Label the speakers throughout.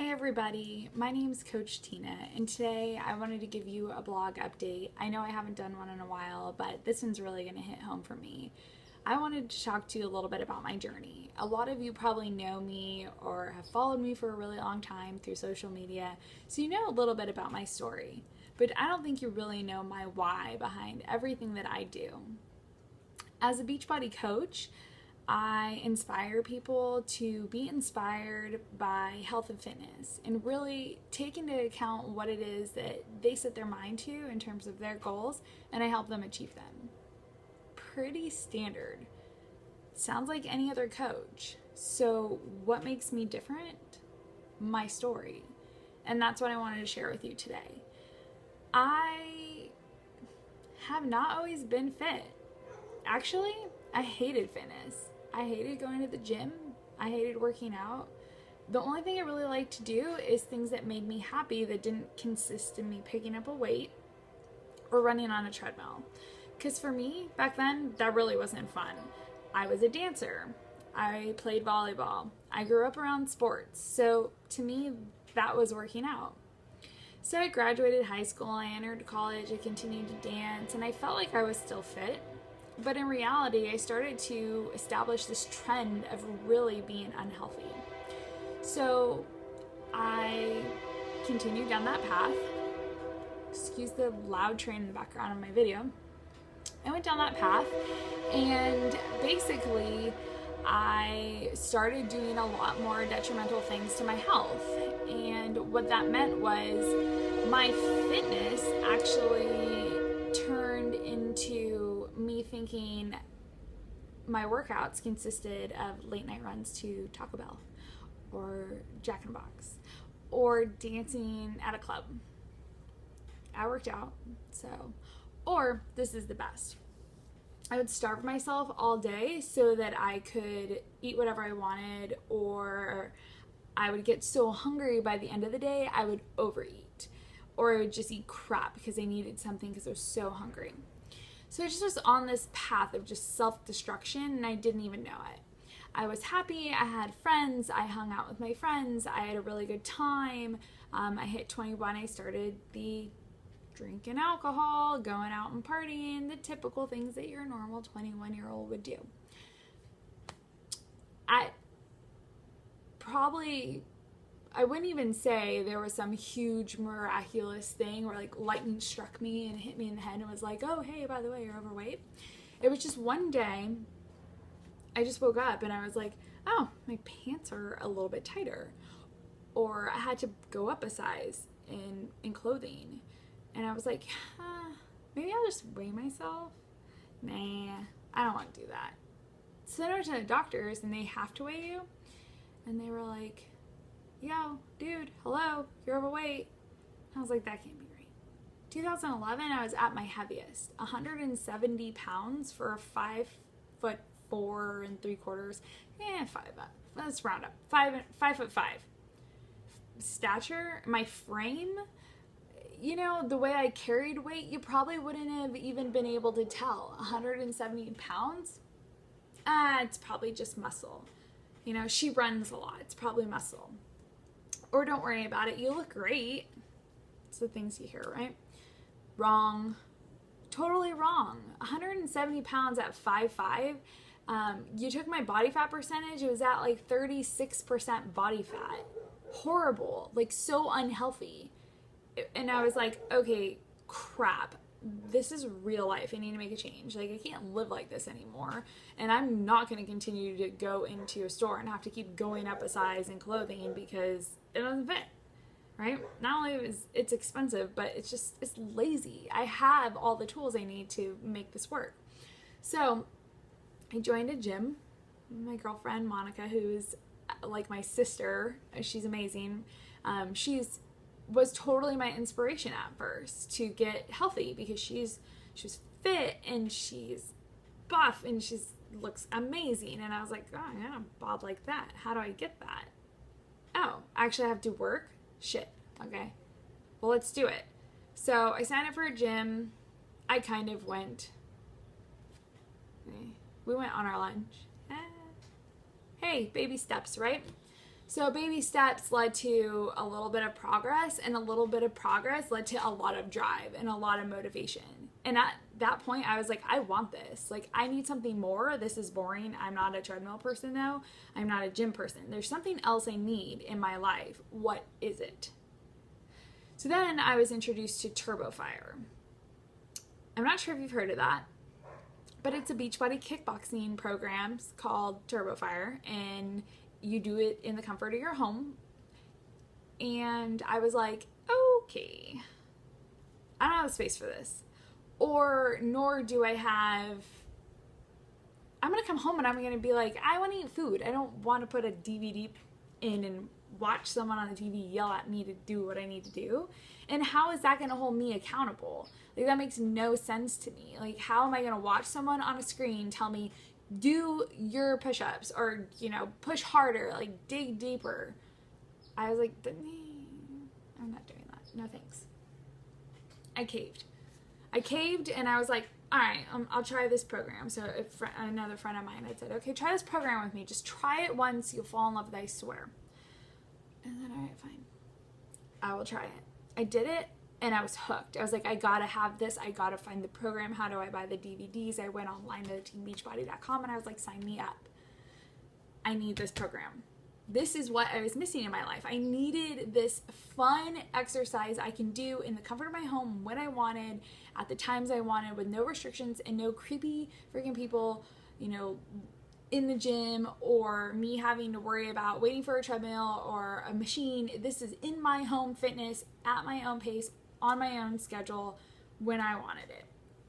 Speaker 1: Hey everybody, my name's Coach Tina, and today I wanted to give you a blog update. I know I haven't done one in a while, but this one's really going to hit home for me. I wanted to talk to you a little bit about my journey. A lot of you probably know me or have followed me for a really long time through social media, so you know a little bit about my story. But I don't think you really know my why behind everything that I do. As a Beachbody coach, I inspire people to be inspired by health and fitness and really take into account what it is that they set their mind to in terms of their goals, and I help them achieve them. Pretty standard. Sounds like any other coach. So what makes me different? My story. And that's what I wanted to share with you today. I have not always been fit. Actually, I hated fitness. I hated going to the gym. I hated working out. The only thing I really liked to do is things that made me happy that didn't consist in me picking up a weight or running on a treadmill. Because for me, back then, that really wasn't fun. I was a dancer. I played volleyball. I grew up around sports. So to me, that was working out. So I graduated high school, I entered college, I continued to dance, and I felt like I was still fit. But in reality, I started to establish this trend of really being unhealthy. So I continued down that path. Excuse the loud train in the background of my video. I went down that path, and basically I started doing a lot more detrimental things to my health. And what that meant was my fitness actually turned into me thinking my workouts consisted of late night runs to Taco Bell or Jack in the Box or dancing at a club. I worked out, or this is the best. I would starve myself all day so that I could eat whatever I wanted, or I would get so hungry by the end of the day I would overeat, or I would just eat crap because I needed something because I was so hungry. So I just was on this path of just self-destruction, and I didn't even know it. I was happy, I had friends, I hung out with my friends, I had a really good time. I hit 21, I started the drinking alcohol, going out and partying, the typical things that your normal 21-year-old would do. I wouldn't even say there was some huge miraculous thing where like lightning struck me and hit me in the head and was like, oh, hey, by the way, you're overweight. It was just one day I just woke up and I was like, oh, my pants are a little bit tighter. Or I had to go up a size in clothing. And I was like, maybe I'll just weigh myself. Nah, I don't want to do that. So then I went to the doctors and they have to weigh you. And they were like, yo, dude, hello, you're overweight. I was like, that can't be right. 2011, I was at my heaviest, 170 pounds for a 5'4" 3/4. Let's round up, 5'5" stature. My frame, you know, the way I carried weight, you probably wouldn't have even been able to tell. 170 pounds, it's probably just muscle. You know, she runs a lot, it's probably muscle. Or don't worry about it, you look great. It's the things you hear, right? Wrong. Totally wrong. 170 pounds at 5'5". You took my body fat percentage, it was at like 36% body fat. Horrible, like so unhealthy. And I was like, okay, crap. This is real life. I need to make a change. Like, I can't live like this anymore. And I'm not going to continue to go into a store and have to keep going up a size in clothing because it doesn't fit, right? Not only is it's expensive, but it's lazy. I have all the tools I need to make this work. So I joined a gym. My girlfriend, Monica, who's like my sister, she's amazing. Was totally my inspiration at first to get healthy because she's fit and she's buff and looks amazing. And I was like, oh, I got a bod like that. How do I get that? Oh, actually I have to work? Shit. Okay. Well, let's do it. So I signed up for a gym. I kind of went. We went on our lunch. Hey, baby steps, right? So baby steps led to a little bit of progress, and a little bit of progress led to a lot of drive and a lot of motivation. And at that point, I was like, I want this. Like, I need something more. This is boring. I'm not a treadmill person, though. I'm not a gym person. There's something else I need in my life. What is it? So then I was introduced to Turbo Fire. I'm not sure if you've heard of that, but it's a Beachbody kickboxing program called Turbo Fire, and you do it in the comfort of your home. And I was like, okay, I don't have the space for this. Nor do I have, I'm going to come home and I'm going to be like, I want to eat food. I don't want to put a DVD in and watch someone on the TV yell at me to do what I need to do. And how is that going to hold me accountable? Like, that makes no sense to me. Like, how am I going to watch someone on a screen tell me, do your push-ups, or, push harder, like dig deeper? I was like, I'm not doing that. No thanks. I caved and I was like, all right, I'll try this program. So another friend of mine had said, okay, try this program with me. Just try it once. You'll fall in love with it, I swear. And then, all right, fine. I will try it. I did it. And I was hooked. I was like, I gotta have this. I gotta find the program. How do I buy the DVDs? I went online to teambeachbody.com and I was like, sign me up. I need this program. This is what I was missing in my life. I needed this fun exercise I can do in the comfort of my home when I wanted, at the times I wanted, with no restrictions and no creepy freaking people, in the gym, or me having to worry about waiting for a treadmill or a machine. This is in my home fitness, at my own pace, on my own schedule, when I wanted it.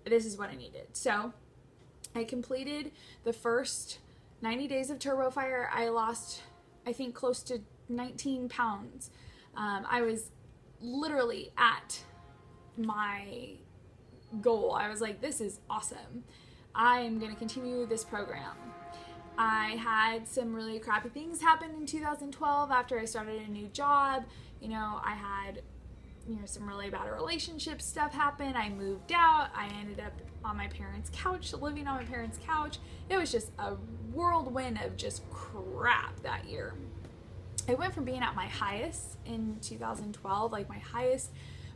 Speaker 1: This is what I needed. So I completed the first 90 days of Turbo Fire. I lost, I think, close to 19 pounds. I was literally at my goal. I was like, this is awesome. I am going to continue this program. I had some really crappy things happen in 2012 after I started a new job. I had some really bad relationship stuff happened. I moved out. I ended up on my parents' couch, living on my parents' couch. It was just a whirlwind of just crap that year. I went from being at my highest in 2012, like my highest,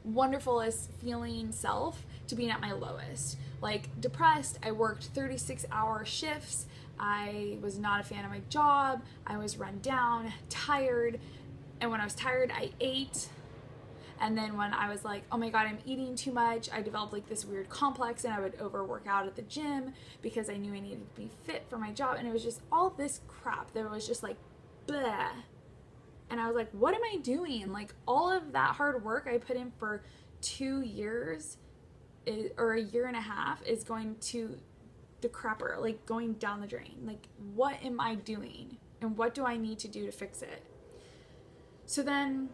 Speaker 1: wonderfulest feeling self, to being at my lowest. Like, depressed. I worked 36-hour shifts. I was not a fan of my job. I was run down, tired. And when I was tired, I ate. And then when I was like, oh my God, I'm eating too much, I developed like this weird complex, and I would overwork out at the gym because I knew I needed to be fit for my job. And it was just all this crap that was just like, bleh. And I was like, what am I doing? Like, all of that hard work I put in for 2 years or a year and a half is going to the crapper, like going down the drain. Like, what am I doing? And what do I need to do to fix it? So then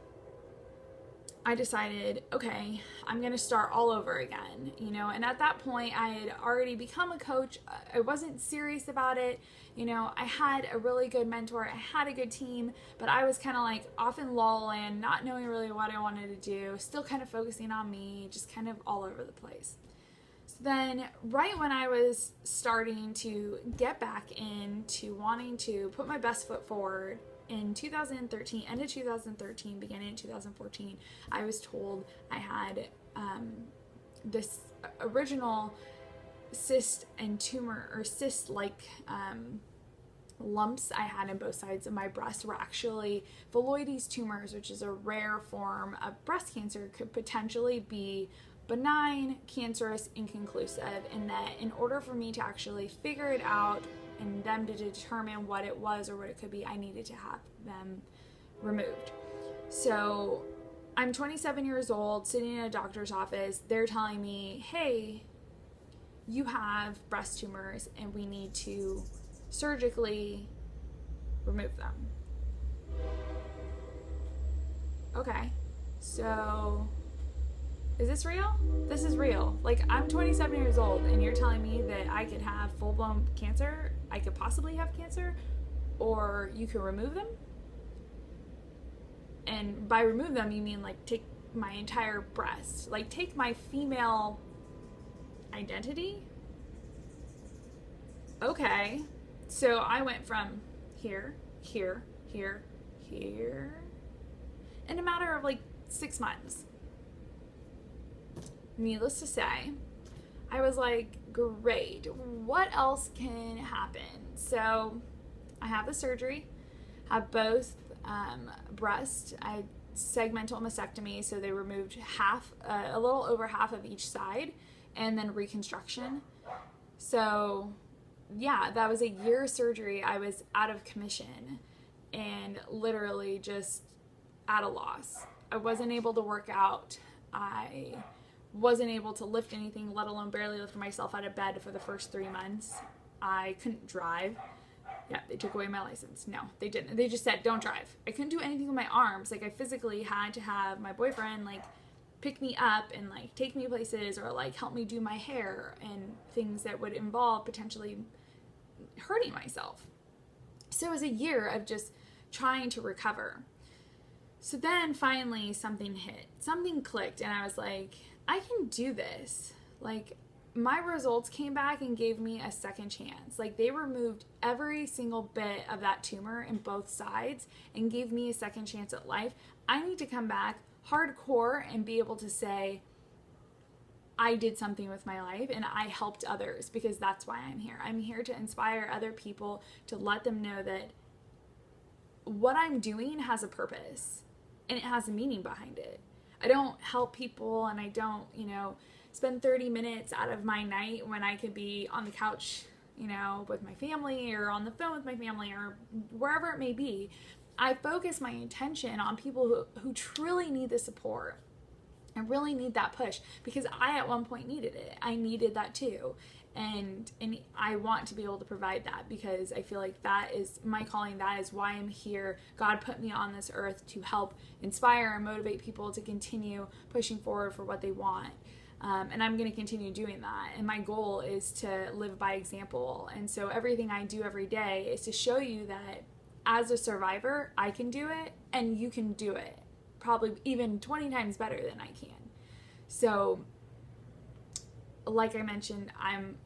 Speaker 1: I decided, okay, I'm going to start all over again, and at that point I had already become a coach. I wasn't serious about it. I had a really good mentor. I had a good team, but I was kind of like off in La La Land, not knowing really what I wanted to do, still kind of focusing on me, just kind of all over the place. So then right when I was starting to get back into wanting to put my best foot forward, in 2013, end of 2013, beginning of 2014, I was told I had this original cyst and tumor, or cyst-like lumps I had in both sides of my breast were actually Phalloides tumors, which is a rare form of breast cancer. Could potentially be benign, cancerous, inconclusive, and that in order for me to actually figure it out and them to determine what it was or what it could be, I needed to have them removed. So I'm 27 years old, sitting in a doctor's office. They're telling me, hey, you have breast tumors and we need to surgically remove them. Okay, so is this real? This is real. Like, I'm 27 years old and you're telling me that I could have full-blown cancer? I could possibly have cancer? Or you can remove them? And by remove them, you mean like take my entire breast? Like, take my female identity? Okay. So I went from here, here, here, here in a matter of like 6 months. Needless to say, I was like, great, what else can happen? So I have the surgery, have both breast. I had segmental mastectomy, so they removed half, a little over half of each side, and then reconstruction. So yeah, that was a year surgery. I was out of commission and literally just at a loss. I wasn't able to work out. I wasn't able to lift anything, let alone barely lift myself out of bed for the first 3 months. I couldn't drive. Yeah, they took away my license. No, they didn't. They just said, don't drive. I couldn't do anything with my arms. Like, I physically had to have my boyfriend, like, pick me up and, like, take me places or, like, help me do my hair and things that would involve potentially hurting myself. So it was a year of just trying to recover. So then finally something hit. Something clicked, and I was like, I can do this. Like, my results came back and gave me a second chance. Like, they removed every single bit of that tumor in both sides and gave me a second chance at life. I need to come back hardcore and be able to say, I did something with my life and I helped others, because that's why I'm here. I'm here to inspire other people, to let them know that what I'm doing has a purpose and it has a meaning behind it. I don't help people and I don't, spend 30 minutes out of my night when I could be on the couch, with my family or on the phone with my family or wherever it may be. I focus my intention on people who truly need the support and really need that push, because I at one point needed it. I needed that too. And I want to be able to provide that, because I feel like that is my calling. That is why I'm here. God put me on this earth to help inspire and motivate people to continue pushing forward for what they want. And I'm going to continue doing that. And my goal is to live by example. And so everything I do every day is to show you that as a survivor, I can do it and you can do it. Probably even 20 times better than I can. So like I mentioned,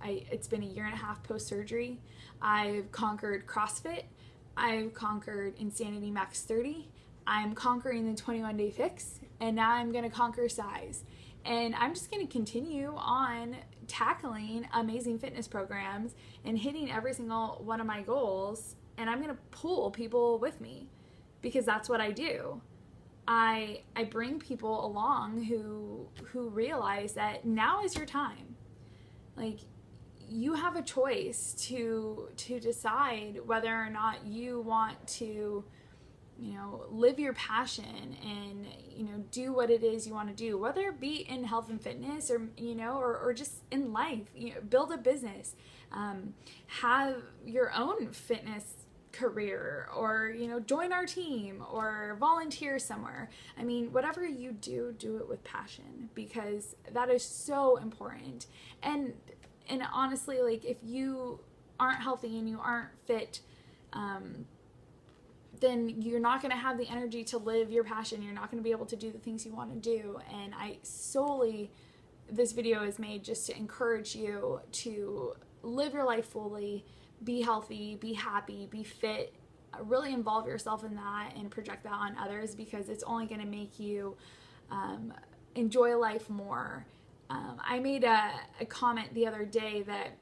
Speaker 1: it's been a year and a half post-surgery. I've conquered CrossFit. I've conquered Insanity Max 30. I'm conquering the 21-day fix. And now I'm going to conquer size. And I'm just going to continue on tackling amazing fitness programs and hitting every single one of my goals. And I'm going to pull people with me, because that's what I do. I bring people along who realize that now is your time. Like, you have a choice to decide whether or not you want to, live your passion and, do what it is you want to do, whether it be in health and fitness or, or just in life, build a business, have your own fitness career, or, join our team or volunteer somewhere. I mean, whatever you do, do it with passion, because that is so important. And honestly, like, if you aren't healthy and you aren't fit, then you're not going to have the energy to live your passion. You're not going to be able to do the things you want to do. And this video is made just to encourage you to live your life fully, be healthy, be happy, be fit, really involve yourself in that and project that on others, because it's only going to make you enjoy life more. I made a comment the other day that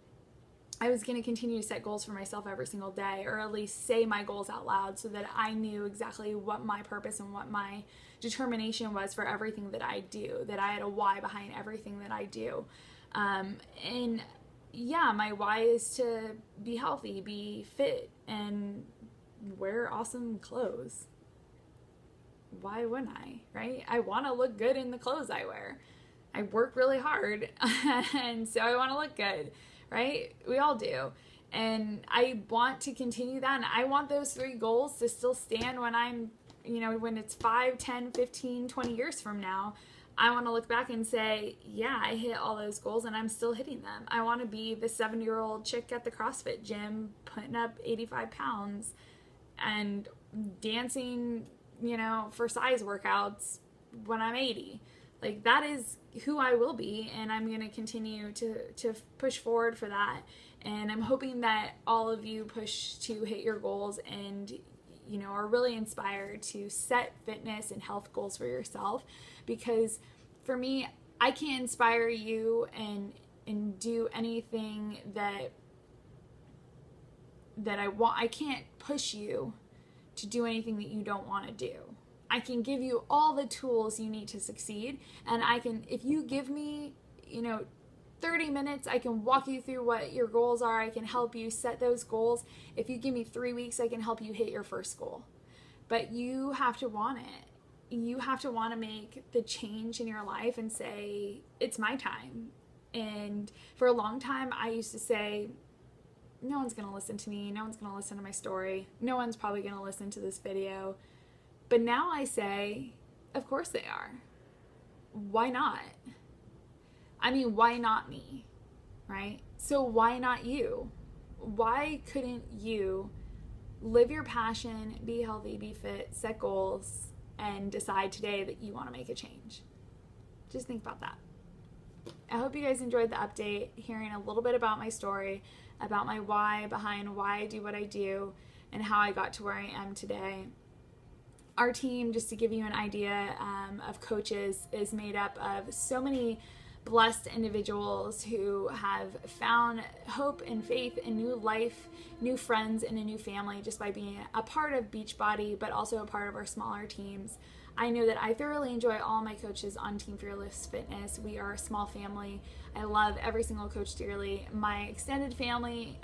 Speaker 1: I was going to continue to set goals for myself every single day, or at least say my goals out loud, so that I knew exactly what my purpose and what my determination was for everything that I do, that I had a why behind everything that I do. And yeah, my why is to be healthy, be fit, and wear awesome clothes. Why wouldn't I, right? I want to look good in the clothes I wear. I work really hard, and so I want to look good, right? We all do. And I want to continue that, and I want those 3 goals to still stand when I'm, when it's 5, 10, 15, 20 years from now. I want to look back and say, yeah, I hit all those goals and I'm still hitting them. I want to be the 70-year-old chick at the CrossFit gym putting up 85 pounds and dancing, for size workouts when I'm 80. Like, that is who I will be, and I'm going to continue to push forward for that. And I'm hoping that all of you push to hit your goals and are really inspired to set fitness and health goals for yourself. Because for me, I can't inspire you and do anything that I want. I can't push you to do anything that you don't want to do. I can give you all the tools you need to succeed, and if you give me, 30 minutes, I can walk you through what your goals are. I can help you set those goals. If you give me 3 weeks, I can help you hit your first goal. But you have to want it. You have to want to make the change in your life and say, it's my time. And for a long time, I used to say, no one's going to listen to me. No one's going to listen to my story. No one's probably going to listen to this video. But now I say, of course they are. Why not? I mean, why not me, right? So why not you? Why couldn't you live your passion, be healthy, be fit, set goals, and decide today that you want to make a change? Just think about that. I hope you guys enjoyed the update, hearing a little bit about my story, about my why behind why I do what I do, and how I got to where I am today. Our team, just to give you an idea of coaches, is made up of so many blessed individuals who have found hope and faith and new life, new friends, and a new family just by being a part of Beachbody, but also a part of our smaller teams. I know that I thoroughly enjoy all my coaches on Team Fearless Fitness. We are a small family. I love every single coach dearly. My extended family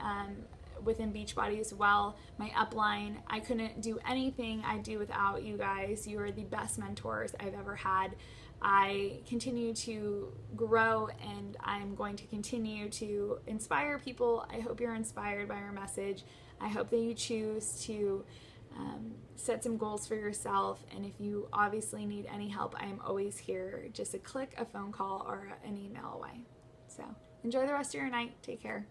Speaker 1: within Beachbody as well, my upline. I couldn't do anything I do without you guys. You are the best mentors I've ever had. I continue to grow, and I'm going to continue to inspire people. I hope you're inspired by our message. I hope that you choose to set some goals for yourself. And if you obviously need any help, I am always here. Just a click, a phone call, or an email away. So enjoy the rest of your night. Take care.